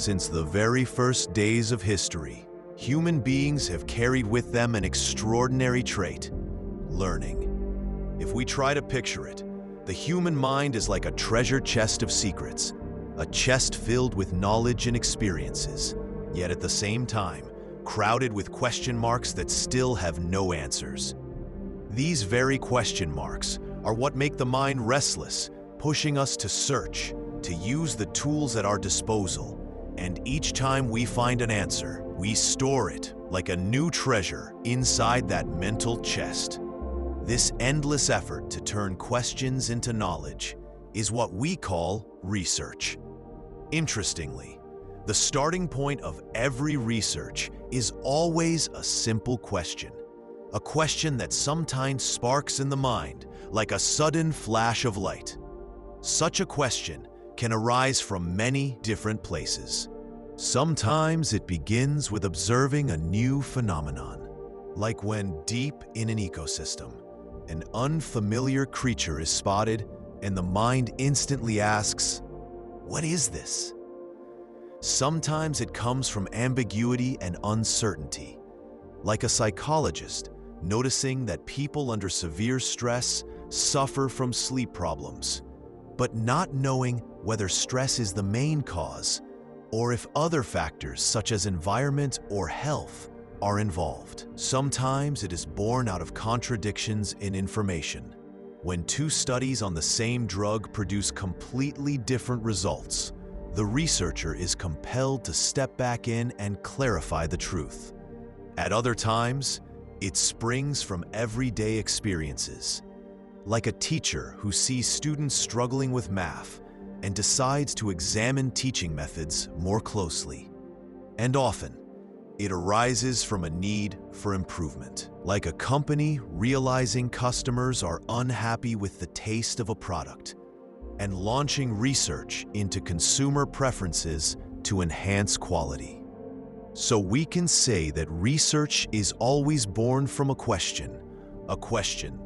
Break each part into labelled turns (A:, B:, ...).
A: Since the very first days of history, human beings have carried with them an extraordinary trait: learning. If we try to picture it, the human mind is like a treasure chest of secrets, a chest filled with knowledge and experiences, yet at the same time, crowded with question marks that still have no answers. These very question marks are what make the mind restless, pushing us to search, to use the tools at our disposal. And each time we find an answer, we store it like a new treasure inside that mental chest. This endless effort to turn questions into knowledge is what we call research. Interestingly, the starting point of every research is always a simple question. A question that sometimes sparks in the mind like a sudden flash of light. Such a question can arise from many different places. Sometimes it begins with observing a new phenomenon, like when deep in an ecosystem, an unfamiliar creature is spotted and the mind instantly asks, "What is this?" Sometimes it comes from ambiguity and uncertainty, like a psychologist noticing that people under severe stress suffer from sleep problems, but not knowing whether stress is the main cause or if other factors such as environment or health are involved. Sometimes it is born out of contradictions in information. When two studies on the same drug produce completely different results, the researcher is compelled to step back in and clarify the truth. At other times, it springs from everyday experiences, like a teacher who sees students struggling with math and decides to examine teaching methods more closely. And often, it arises from a need for improvement, like a company realizing customers are unhappy with the taste of a product and launching research into consumer preferences to enhance quality. So we can say that research is always born from a question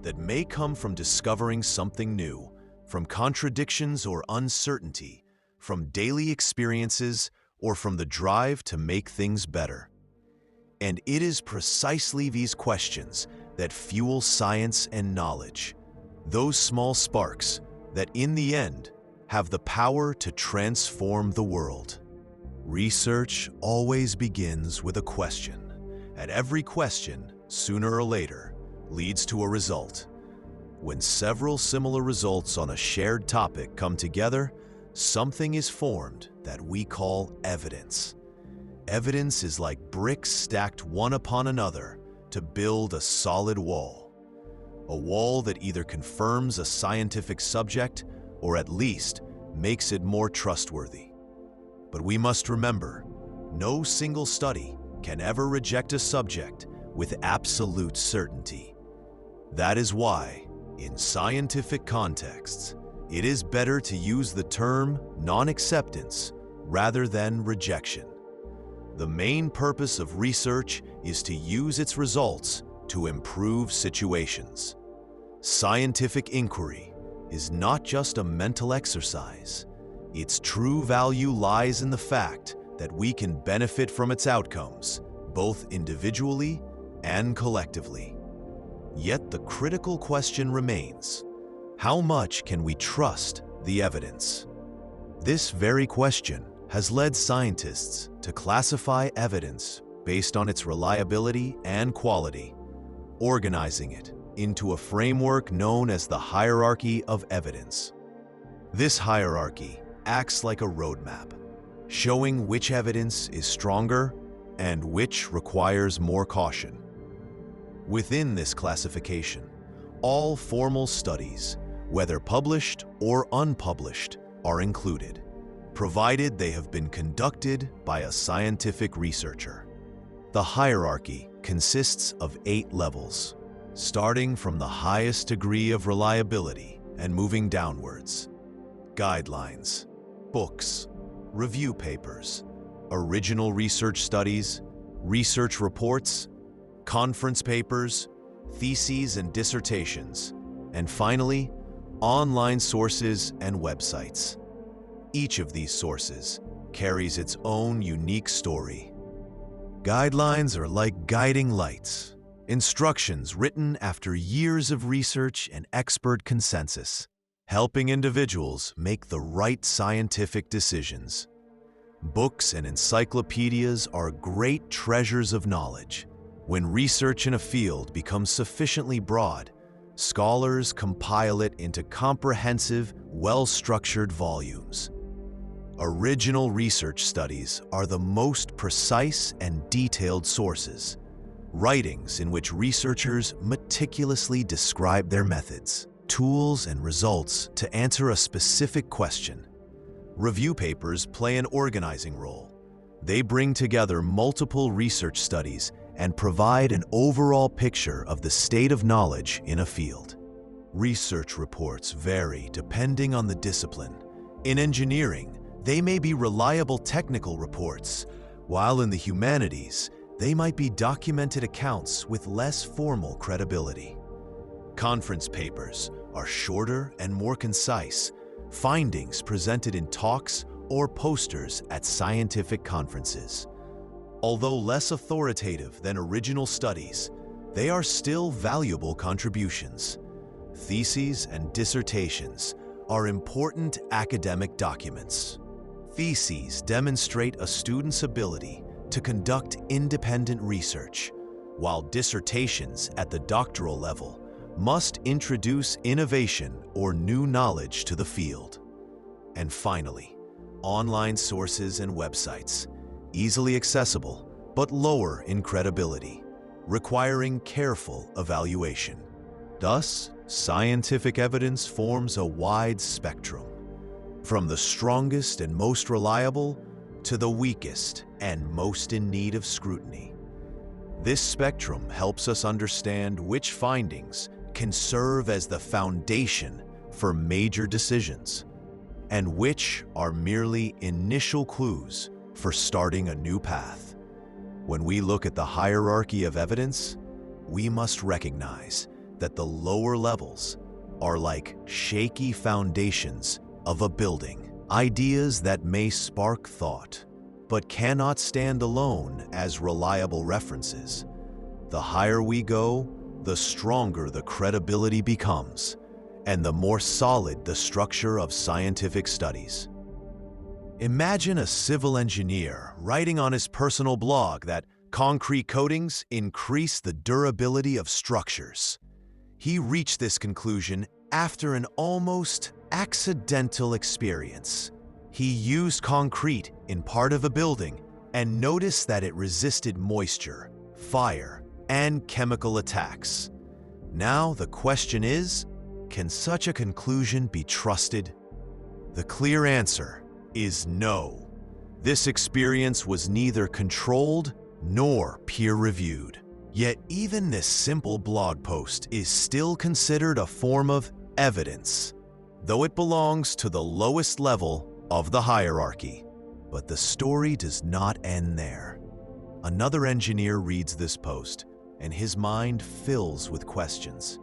A: that may come from discovering something new, from contradictions or uncertainty, from daily experiences, or from the drive to make things better. And it is precisely these questions that fuel science and knowledge, those small sparks that in the end have the power to transform the world. Research always begins with a question, and every question, sooner or later, leads to a result. When several similar results on a shared topic come together, something is formed that we call evidence. Evidence is like bricks stacked one upon another to build a solid wall. A wall that either confirms a scientific subject or at least makes it more trustworthy. But we must remember, no single study can ever reject a subject with absolute certainty. That is why, in scientific contexts, it is better to use the term non-acceptance rather than rejection. The main purpose of research is to use its results to improve situations. Scientific inquiry is not just a mental exercise. Its true value lies in the fact that we can benefit from its outcomes, both individually and collectively. Yet the critical question remains: how much can we trust the evidence? This very question has led scientists to classify evidence based on its reliability and quality, organizing it into a framework known as the hierarchy of evidence. This hierarchy acts like a roadmap, showing which evidence is stronger and which requires more caution. Within this classification, all formal studies, whether published or unpublished, are included, provided they have been conducted by a scientific researcher. The hierarchy consists of 8 levels, starting from the highest degree of reliability and moving downwards. Guidelines, books, review papers, original research studies, research reports, conference papers, theses and dissertations, and finally, online sources and websites. Each of these sources carries its own unique story. Guidelines are like guiding lights, instructions written after years of research and expert consensus, helping individuals make the right scientific decisions. Books and encyclopedias are great treasures of knowledge. When research in a field becomes sufficiently broad, scholars compile it into comprehensive, well-structured volumes. Original research studies are the most precise and detailed sources, writings in which researchers meticulously describe their methods, tools, and results to answer a specific question. Review papers play an organizing role. They bring together multiple research studies and provide an overall picture of the state of knowledge in a field. Research reports vary depending on the discipline. In engineering, they may be reliable technical reports, while in the humanities, they might be documented accounts with less formal credibility. Conference papers are shorter and more concise, findings presented in talks or posters at scientific conferences. Although less authoritative than original studies, they are still valuable contributions. Theses and dissertations are important academic documents. Theses demonstrate a student's ability to conduct independent research, while dissertations at the doctoral level must introduce innovation or new knowledge to the field. And finally, online sources and websites, easily accessible but lower in credibility, requiring careful evaluation. Thus, scientific evidence forms a wide spectrum, from the strongest and most reliable to the weakest and most in need of scrutiny. This spectrum helps us understand which findings can serve as the foundation for major decisions, and which are merely initial clues for starting a new path. When we look at the hierarchy of evidence, we must recognize that the lower levels are like shaky foundations of a building, ideas that may spark thought, but cannot stand alone as reliable references. The higher we go, the stronger the credibility becomes, and the more solid the structure of scientific studies. Imagine a civil engineer writing on his personal blog that concrete coatings increase the durability of structures. He reached this conclusion after an almost accidental experience. He used concrete in part of a building and noticed that it resisted moisture, fire, and chemical attacks. Now the question is, can such a conclusion be trusted? The clear answer is no. This experience was neither controlled nor peer-reviewed. Yet even this simple blog post is still considered a form of evidence, though it belongs to the lowest level of the hierarchy. But the story does not end there. Another engineer reads this post, and his mind fills with questions.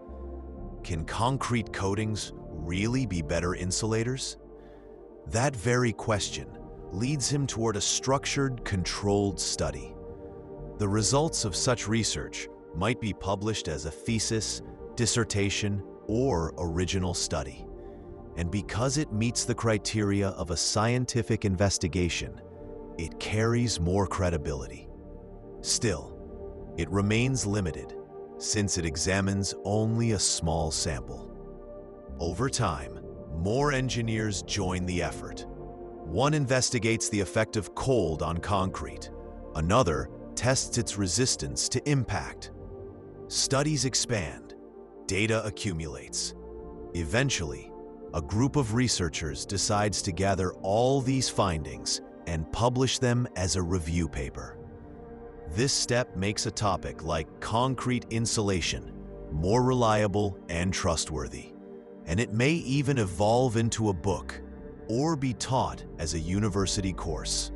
A: Can concrete coatings really be better insulators? That very question leads him toward a structured, controlled study. The results of such research might be published as a thesis, dissertation, or original study. And because it meets the criteria of a scientific investigation, it carries more credibility. Still, it remains limited, since it examines only a small sample. Over time, more engineers join the effort. One investigates the effect of cold on concrete. Another tests its resistance to impact. Studies expand. Data accumulates. Eventually, a group of researchers decides to gather all these findings and publish them as a review paper. This step makes a topic like concrete insulation more reliable and trustworthy, and it may even evolve into a book or be taught as a university course.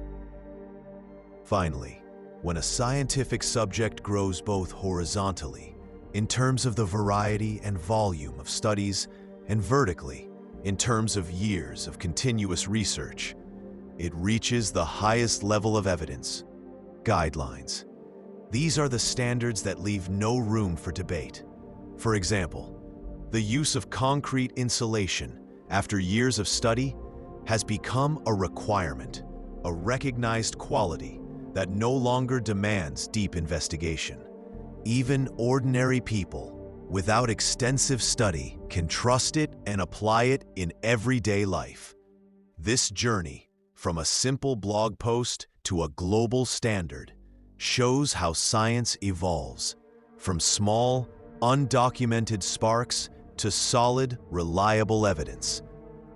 A: Finally, when a scientific subject grows both horizontally, in terms of the variety and volume of studies, and vertically, in terms of years of continuous research, it reaches the highest level of evidence: guidelines. These are the standards that leave no room for debate. For example, the use of concrete insulation after years of study has become a requirement, a recognized quality that no longer demands deep investigation. Even ordinary people, without extensive study, can trust it and apply it in everyday life. This journey, from a simple blog post to a global standard, shows how science evolves, from small, undocumented sparks to solid, reliable evidence.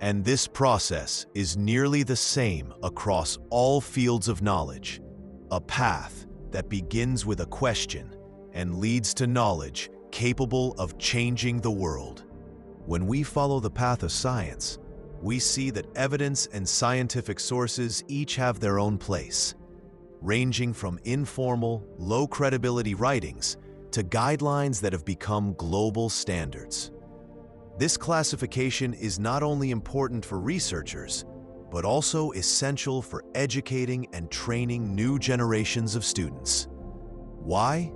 A: And this process is nearly the same across all fields of knowledge, a path that begins with a question and leads to knowledge capable of changing the world. When we follow the path of science, we see that evidence and scientific sources each have their own place, ranging from informal, low-credibility writings to guidelines that have become global standards. This classification is not only important for researchers, but also essential for educating and training new generations of students. Why?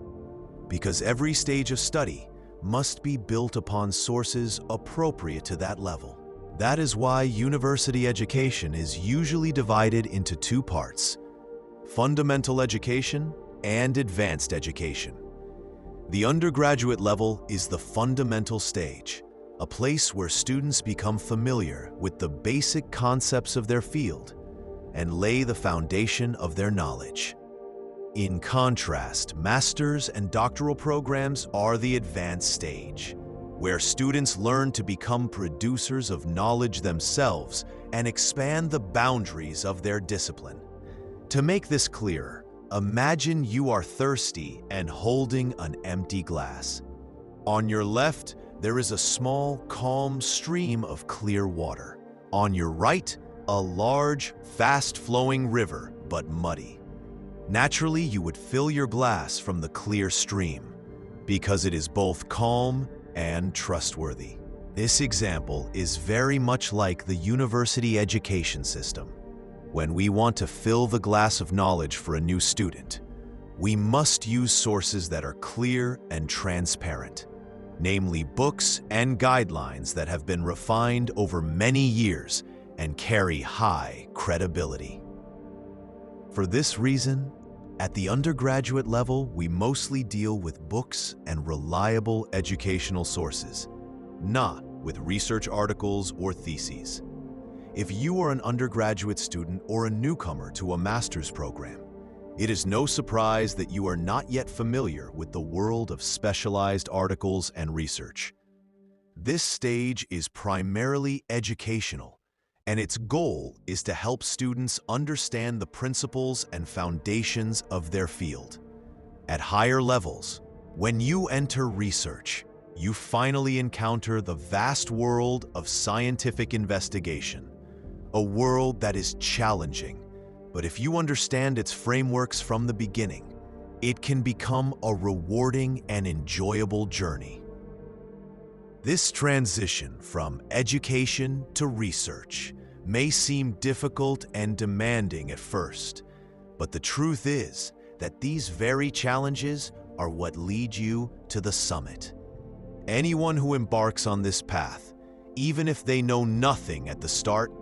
A: Because every stage of study must be built upon sources appropriate to that level. That is why university education is usually divided into two parts: fundamental education and advanced education. The undergraduate level is the fundamental stage, a place where students become familiar with the basic concepts of their field and lay the foundation of their knowledge. In contrast, master's and doctoral programs are the advanced stage, where students learn to become producers of knowledge themselves and expand the boundaries of their discipline. To make this clearer, imagine you are thirsty and holding an empty glass. On your left, there is a small, calm stream of clear water. On your right, a large, fast-flowing river, but muddy. Naturally, you would fill your glass from the clear stream, because it is both calm and trustworthy. This example is very much like the university education system. When we want to fill the glass of knowledge for a new student, we must use sources that are clear and transparent, namely books and guidelines that have been refined over many years and carry high credibility. For this reason, at the undergraduate level, we mostly deal with books and reliable educational sources, not with research articles or theses. If you are an undergraduate student or a newcomer to a master's program, it is no surprise that you are not yet familiar with the world of specialized articles and research. This stage is primarily educational, and its goal is to help students understand the principles and foundations of their field. At higher levels, when you enter research, you finally encounter the vast world of scientific investigation, a world that is challenging, but if you understand its frameworks from the beginning, it can become a rewarding and enjoyable journey. This transition from education to research may seem difficult and demanding at first, but the truth is that these very challenges are what lead you to the summit. Anyone who embarks on this path, even if they know nothing at the start,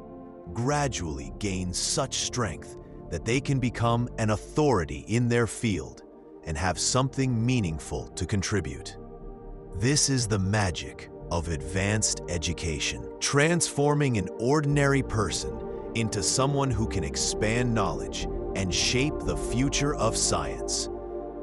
A: gradually gains such strength that they can become an authority in their field and have something meaningful to contribute. This is the magic of advanced education, transforming an ordinary person into someone who can expand knowledge and shape the future of science.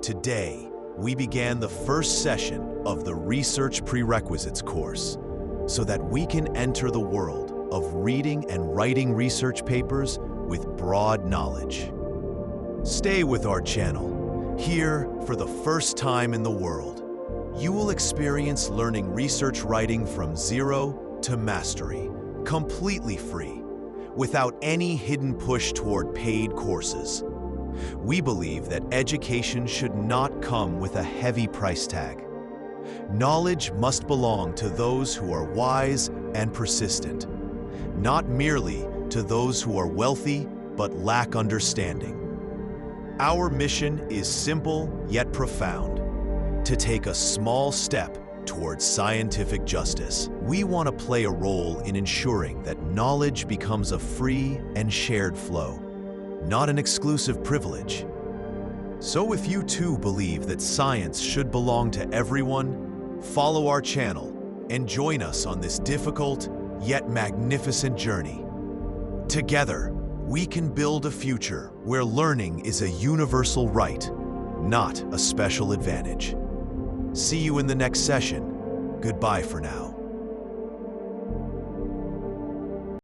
A: Today, we began the first session of the Research Prerequisites course so that we can enter the world of reading and writing research papers with broad knowledge. Stay with our channel. Here, for the first time in the world, you will experience learning research writing from zero to mastery, completely free, without any hidden push toward paid courses. We believe that education should not come with a heavy price tag. Knowledge must belong to those who are wise and persistent, not merely to those who are wealthy but lack understanding. Our mission is simple yet profound: to take a small step towards scientific justice. We want to play a role in ensuring that knowledge becomes a free and shared flow, not an exclusive privilege. So if you too believe that science should belong to everyone, follow our channel and join us on this difficult yet magnificent journey. Together, we can build a future where learning is a universal right, not a special advantage. See you in the next session. Goodbye for now.